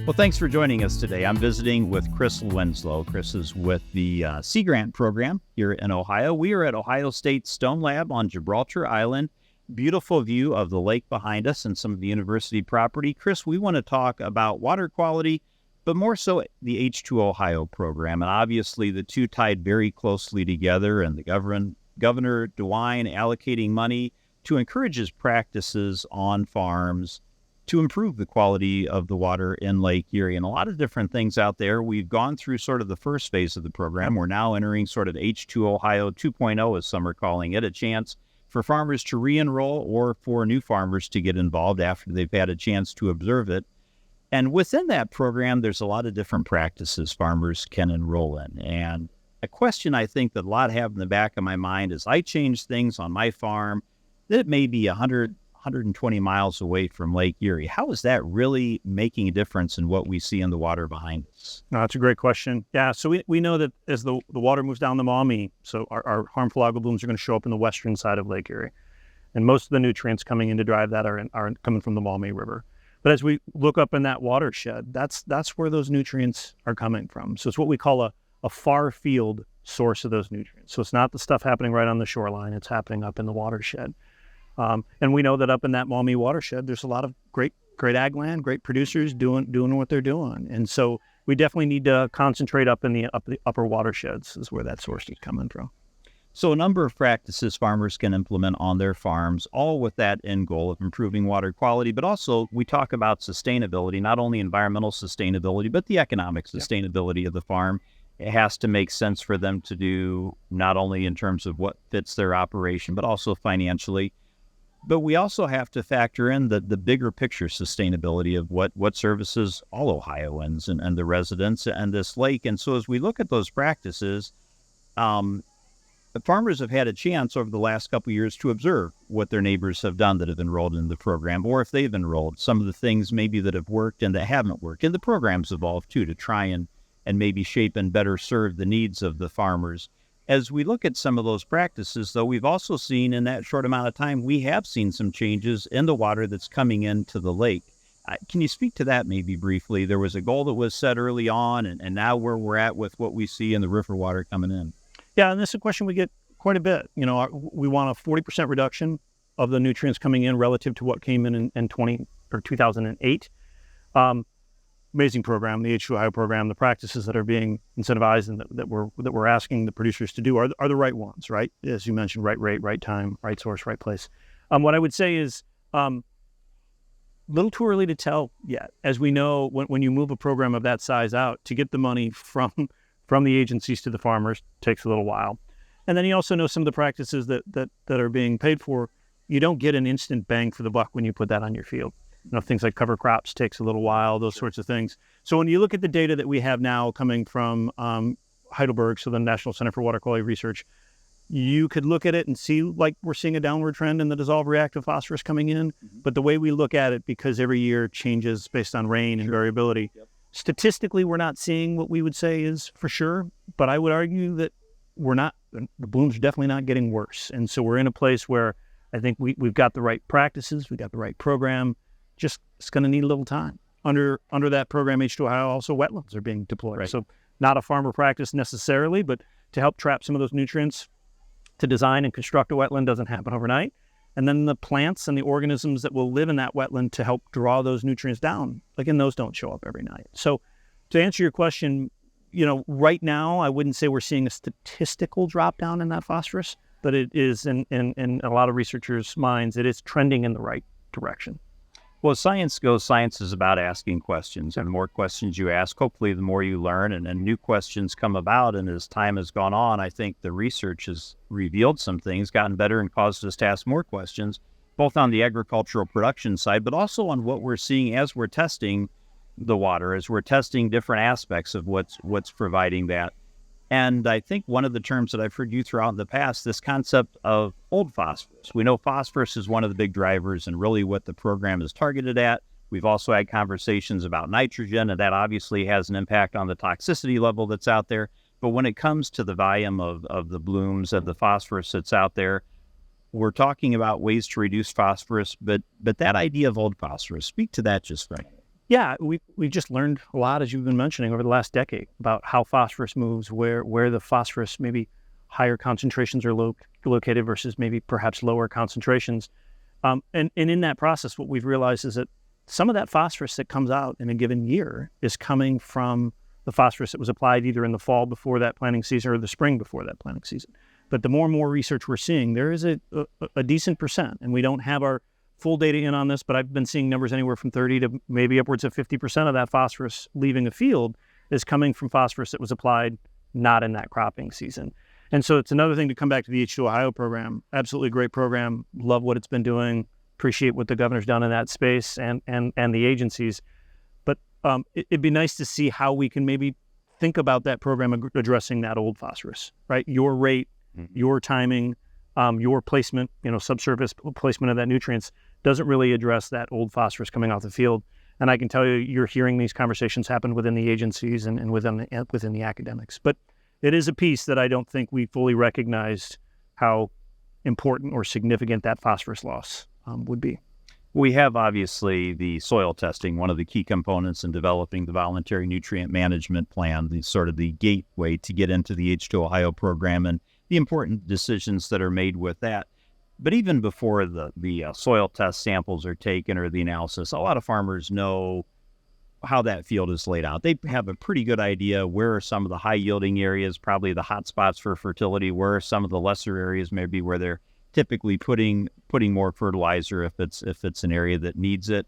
Well, thanks for joining us today. I'm visiting with Chris Winslow. Chris is with the Sea Grant program here in Ohio. We are at Ohio State Stone Lab on Gibraltar Island. Beautiful view of the lake behind us and some of the university property. Chris, we want to talk about water quality, but more so the H2 Ohio program. And obviously the two tied very closely together, and the Governor DeWine allocating money to encourage his practices on farms to improve the quality of the water in Lake Erie, and a lot of different things out there. We've gone through sort of the first phase of the program. We're now entering sort of H2 Ohio 2.0, as some are calling it, a chance for farmers to re-enroll or for new farmers to get involved after they've had a chance to observe it. And within that program, there's a lot of different practices farmers can enroll in. And a question I think that a lot have in the back of my mind is, I change things on my farm that may be 120 miles away from Lake Erie. How is that really making a difference in what we see in the water behind us? No, that's a great question. Yeah, so we know that as the water moves down the Maumee, so our harmful algal blooms are going to show up in the western side of Lake Erie. And most of the nutrients coming in to drive that are coming from the Maumee River. But as we look up in that watershed, that's where those nutrients are coming from. So it's what we call a far field source of those nutrients. So it's not the stuff happening right on the shoreline, it's happening up in the watershed. And we know that up in that Maumee watershed, there's a lot of great ag land, great producers doing what they're doing. And so we definitely need to concentrate up in the upper watersheds is where that source is coming from. So a number of practices farmers can implement on their farms, all with that end goal of improving water quality. But also we talk about sustainability, not only environmental sustainability, but the economic sustainability of the farm. It has to make sense for them to do, not only in terms of what fits their operation, but also financially. But we also have to factor in the bigger picture sustainability of what services all Ohioans and the residents and this lake. And so as we look at those practices, the farmers have had a chance over the last couple of years to observe what their neighbors have done that have enrolled in the program, or if they've enrolled, some of the things maybe that have worked and that haven't worked. And the program's evolved too, to try and maybe shape and better serve the needs of the farmers. As we look at some of those practices, though, we've also seen in that short amount of time, we have seen some changes in the water that's coming into the lake. Can you speak to that maybe briefly? There was a goal that was set early on, and now where we're at with what we see in the river water coming in. Yeah, and this is a question we get quite a bit. You know, we want a 40% reduction of the nutrients coming in relative to what came in 2008. Amazing program, the H2 Ohio program. The practices that are being incentivized and that we're asking the producers to do are the right ones, right? As you mentioned, right rate, right time, right source, right place. What I would say is little too early to tell yet. As we know, when you move a program of that size out, to get the money from the agencies to the farmers takes a little while. And then you also know some of the practices that are being paid for. You don't get an instant bang for the buck when you put that on your field. You know, things like cover crops takes a little while, those sorts of things. So when you look at the data that we have now coming from Heidelberg, so the National Center for Water Quality Research, you could look at it and see like we're seeing a downward trend in the dissolved reactive phosphorus coming in. Mm-hmm. But the way we look at it, because every year changes based on rain and variability, statistically we're not seeing what we would say is for sure. But I would argue that the blooms are definitely not getting worse. And so we're in a place where I think we've got the right practices, we've got the right program. Just it's going to need a little time. Under that program, H2 Ohio, also wetlands are being deployed. Right. So not a farmer practice necessarily, but to help trap some of those nutrients, to design and construct a wetland doesn't happen overnight. And then the plants and the organisms that will live in that wetland to help draw those nutrients down, again, those don't show up every night. So to answer your question, you know, right now, I wouldn't say we're seeing a statistical drop down in that phosphorus, but it is in a lot of researchers' minds, it is trending in the right direction. Well, as science goes, science is about asking questions. And the more questions you ask, hopefully the more you learn and new questions come about. And as time has gone on, I think the research has revealed some things, gotten better, and caused us to ask more questions, both on the agricultural production side, but also on what we're seeing as we're testing the water, as we're testing different aspects of what's providing that. And I think one of the terms that I've heard you throw out in the past, this concept of old phosphorus. We know phosphorus is one of the big drivers and really what the program is targeted at. We've also had conversations about nitrogen, and that obviously has an impact on the toxicity level that's out there. But when it comes to the volume of the blooms and the phosphorus that's out there, we're talking about ways to reduce phosphorus, but that idea of old phosphorus, speak to that just for a minute. Yeah, we've just learned a lot, as you've been mentioning, over the last decade about how phosphorus moves, where the phosphorus maybe higher concentrations are located versus maybe perhaps lower concentrations. And in that process, what we've realized is that some of that phosphorus that comes out in a given year is coming from the phosphorus that was applied either in the fall before that planting season or the spring before that planting season. But the more and more research we're seeing, there is a decent percent, and we don't have our full data in on this, but I've been seeing numbers anywhere from 30 to maybe upwards of 50% of that phosphorus leaving a field is coming from phosphorus that was applied not in that cropping season. And so it's another thing to come back to the H2 Ohio program. Absolutely great program. Love what it's been doing. Appreciate what the governor's done in that space and the agencies. But it'd be nice to see how we can maybe think about that program addressing that old phosphorus, right? Your rate, your timing, your placement, subsurface placement of that nutrients doesn't really address that old phosphorus coming off the field. And I can tell you, you're hearing these conversations happen within the agencies and within the academics. But it is a piece that I don't think we fully recognized how important or significant that phosphorus loss would be. We have obviously the soil testing, one of the key components in developing the voluntary nutrient management plan, the sort of the gateway to get into the H2 Ohio program and the important decisions that are made with that. But even before the soil test samples are taken or the analysis, a lot of farmers know how that field is laid out. They have a pretty good idea where are some of the high yielding areas, probably the hot spots for fertility, where are some of the lesser areas, maybe where they're typically putting more fertilizer if it's an area that needs it.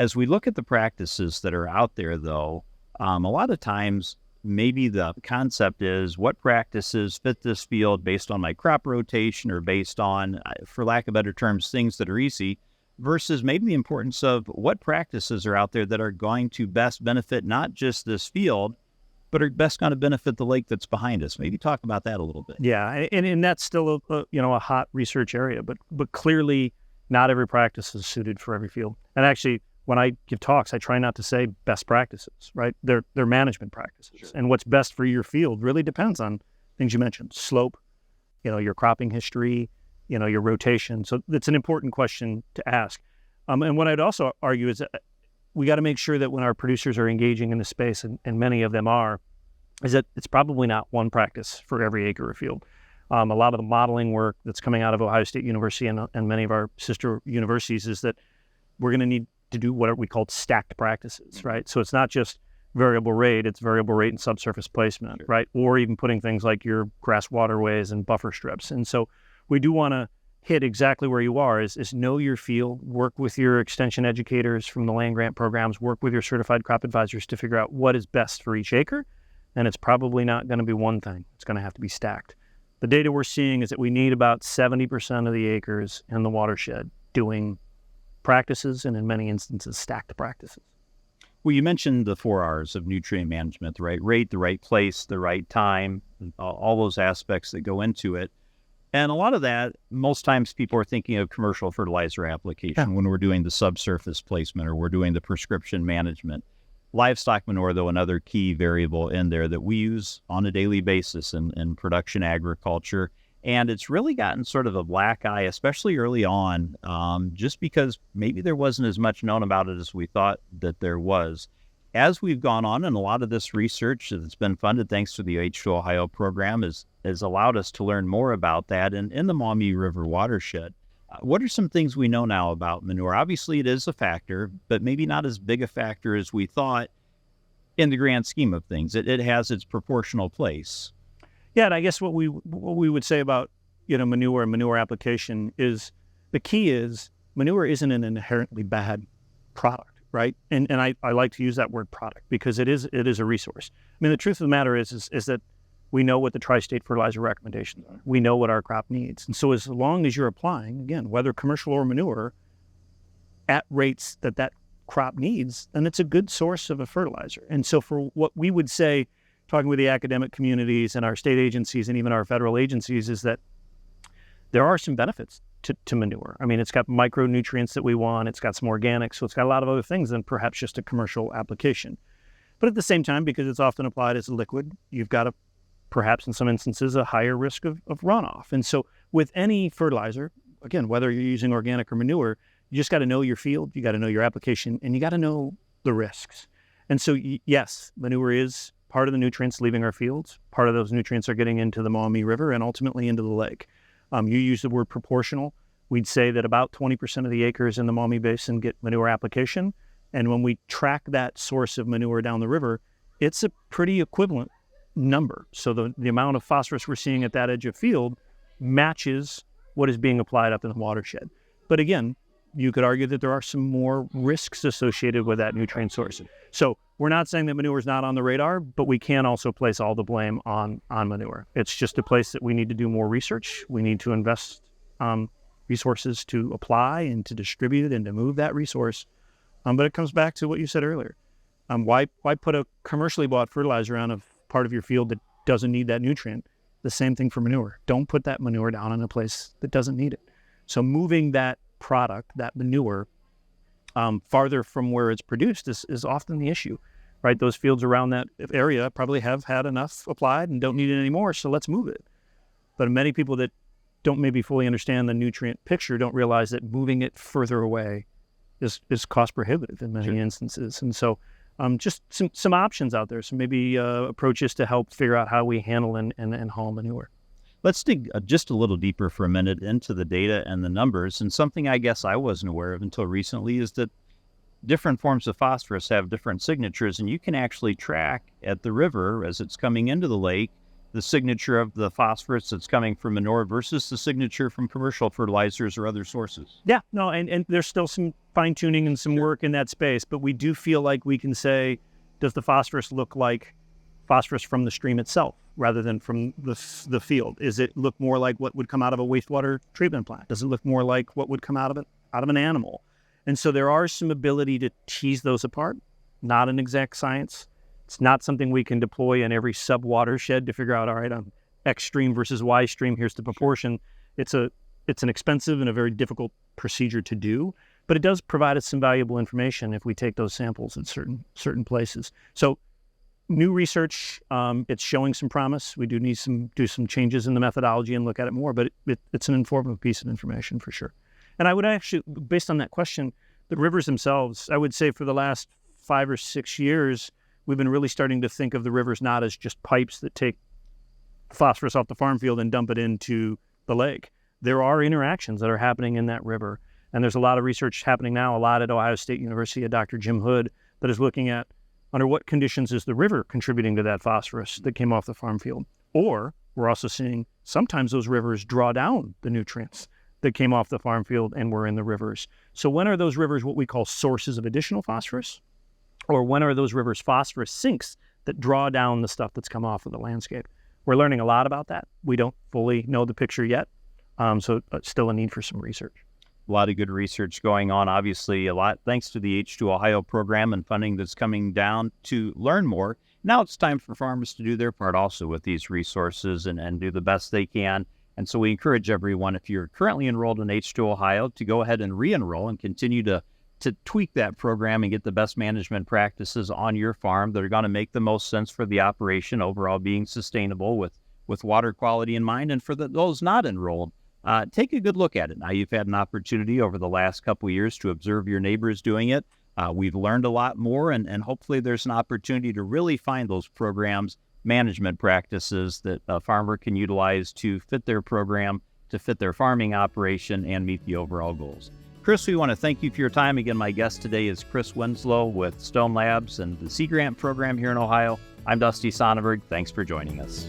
As we look at the practices that are out there, though, a lot of times maybe the concept is what practices fit this field based on my crop rotation or based on, for lack of better terms, things that are easy, versus maybe the importance of what practices are out there that are going to best benefit not just this field, but are best going to benefit the lake that's behind us. Maybe talk about that a little bit. Yeah, and that's still a hot research area, but clearly not every practice is suited for every field. And actually, when I give talks, I try not to say best practices, right? They're management practices. Sure. And what's best for your field really depends on things you mentioned, slope, your cropping history, your rotation. So that's an important question to ask. And what I'd also argue is that we got to make sure that when our producers are engaging in the space, and many of them are, is that it's probably not one practice for every acre or field. A lot of the modeling work that's coming out of Ohio State University and many of our sister universities is that we're going to need to do what we call stacked practices, right? So it's not just variable rate, it's variable rate and subsurface placement, sure, right? Or even putting things like your grass waterways and buffer strips. And so we do want to hit exactly where you are, is know your field, work with your extension educators from the land grant programs, work with your certified crop advisors to figure out what is best for each acre. And it's probably not going to be one thing. It's going to have to be stacked. The data we're seeing is that we need about 70% of the acres in the watershed doing practices, and in many instances, stacked practices. Well, you mentioned the 4 R's of nutrient management, the right rate, the right place, the right time, all those aspects that go into it. And a lot of that, most times people are thinking of commercial fertilizer application when we're doing the subsurface placement or we're doing the prescription management. Livestock manure, though, another key variable in there that we use on a daily basis in production agriculture. And it's really gotten sort of a black eye, especially early on, just because maybe there wasn't as much known about it as we thought that there was. As we've gone on, and a lot of this research that's been funded thanks to the H2 Ohio program has allowed us to learn more about that in the Maumee River watershed. What are some things we know now about manure? Obviously, it is a factor, but maybe not as big a factor as we thought in the grand scheme of things. It has its proportional place. Yeah, and I guess what we would say about manure and manure application is the key is manure isn't an inherently bad product, right? And I like to use that word product because it is a resource. I mean, the truth of the matter is that we know what the tri-state fertilizer recommendations are. We know what our crop needs, and so as long as you're applying, again, whether commercial or manure, at rates that crop needs, then it's a good source of a fertilizer. And so for what we would say, talking with the academic communities and our state agencies and even our federal agencies, is that there are some benefits to manure. I mean, it's got micronutrients that we want. It's got some organics. So it's got a lot of other things than perhaps just a commercial application. But at the same time, because it's often applied as a liquid, you've got perhaps in some instances, a higher risk of runoff. And so with any fertilizer, again, whether you're using organic or manure, you just got to know your field, you got to know your application, and you got to know the risks. And so, yes, manure is part of the nutrients leaving our fields. Part of those nutrients are getting into the Maumee River and ultimately into the lake. You use the word proportional. We'd say that about 20% of the acres in the Maumee Basin get manure application. And when we track that source of manure down the river, it's a pretty equivalent number. So the amount of phosphorus we're seeing at that edge of field matches what is being applied up in the watershed. But again, you could argue that there are some more risks associated with that nutrient source. So we're not saying that manure is not on the radar, but we can't also place all the blame on manure. It's just a place that we need to do more research. We need to invest resources to apply and to distribute and to move that resource. But it comes back to what you said earlier. Why put a commercially bought fertilizer on a part of your field that doesn't need that nutrient? The same thing for manure. Don't put that manure down in a place that doesn't need it. So moving that product, that manure, farther from where it's produced is often the issue, right? Those fields around that area probably have had enough applied and don't need it anymore, so let's move it. But many people that don't maybe fully understand the nutrient picture don't realize that moving it further away is cost prohibitive in many instances. And so just some options out there, some maybe approaches to help figure out how we handle and haul manure. Let's dig just a little deeper for a minute into the data and the numbers. And something I guess I wasn't aware of until recently is that different forms of phosphorus have different signatures, and you can actually track at the river as it's coming into the lake the signature of the phosphorus that's coming from manure versus the signature from commercial fertilizers or other sources. Yeah, no, and there's still some fine-tuning and some work in that space, but we do feel like we can say, does the phosphorus look like phosphorus from the stream itself rather than from the field? Is it look more like what would come out of a wastewater treatment plant? Does it look more like what would come out of an animal? And so there are some ability to tease those apart, not an exact science. It's not something we can deploy in every sub-watershed to figure out, all right, on X stream versus Y stream, here's the proportion. It's an expensive and a very difficult procedure to do, but it does provide us some valuable information if we take those samples at certain places. So new research, it's showing some promise. We do need do some changes in the methodology and look at it more, but it's an informative piece of information for sure. And I would actually, based on that question, the rivers themselves, I would say for the last 5 or 6 years, we've been really starting to think of the rivers not as just pipes that take phosphorus off the farm field and dump it into the lake. There are interactions that are happening in that river. And there's a lot of research happening now, a lot at Ohio State University, at Dr. Jim Hood, that is looking at under what conditions is the river contributing to that phosphorus that came off the farm field. Or we're also seeing sometimes those rivers draw down the nutrients that came off the farm field and were in the rivers. So when are those rivers what we call sources of additional phosphorus? Or when are those rivers phosphorus sinks that draw down the stuff that's come off of the landscape? We're learning a lot about that. We don't fully know the picture yet, so still a need for some research. A lot of good research going on, obviously a lot thanks to the H2 Ohio program and funding that's coming down to learn more. Now it's time for farmers to do their part also with these resources and do the best they can. And so we encourage everyone, if you're currently enrolled in H2 Ohio, to go ahead and re-enroll and continue to tweak that program and get the best management practices on your farm that are going to make the most sense for the operation, overall being sustainable with water quality in mind. And for those not enrolled, take a good look at it. Now, you've had an opportunity over the last couple of years to observe your neighbors doing it. We've learned a lot more, and hopefully there's an opportunity to really find those programs, management practices that a farmer can utilize to fit their program, to fit their farming operation, and meet the overall goals. Chris, we want to thank you for your time. Again, my guest today is Chris Winslow with Stone Labs and the Sea Grant program here in Ohio. I'm Dusty Sonnenberg. Thanks for joining us.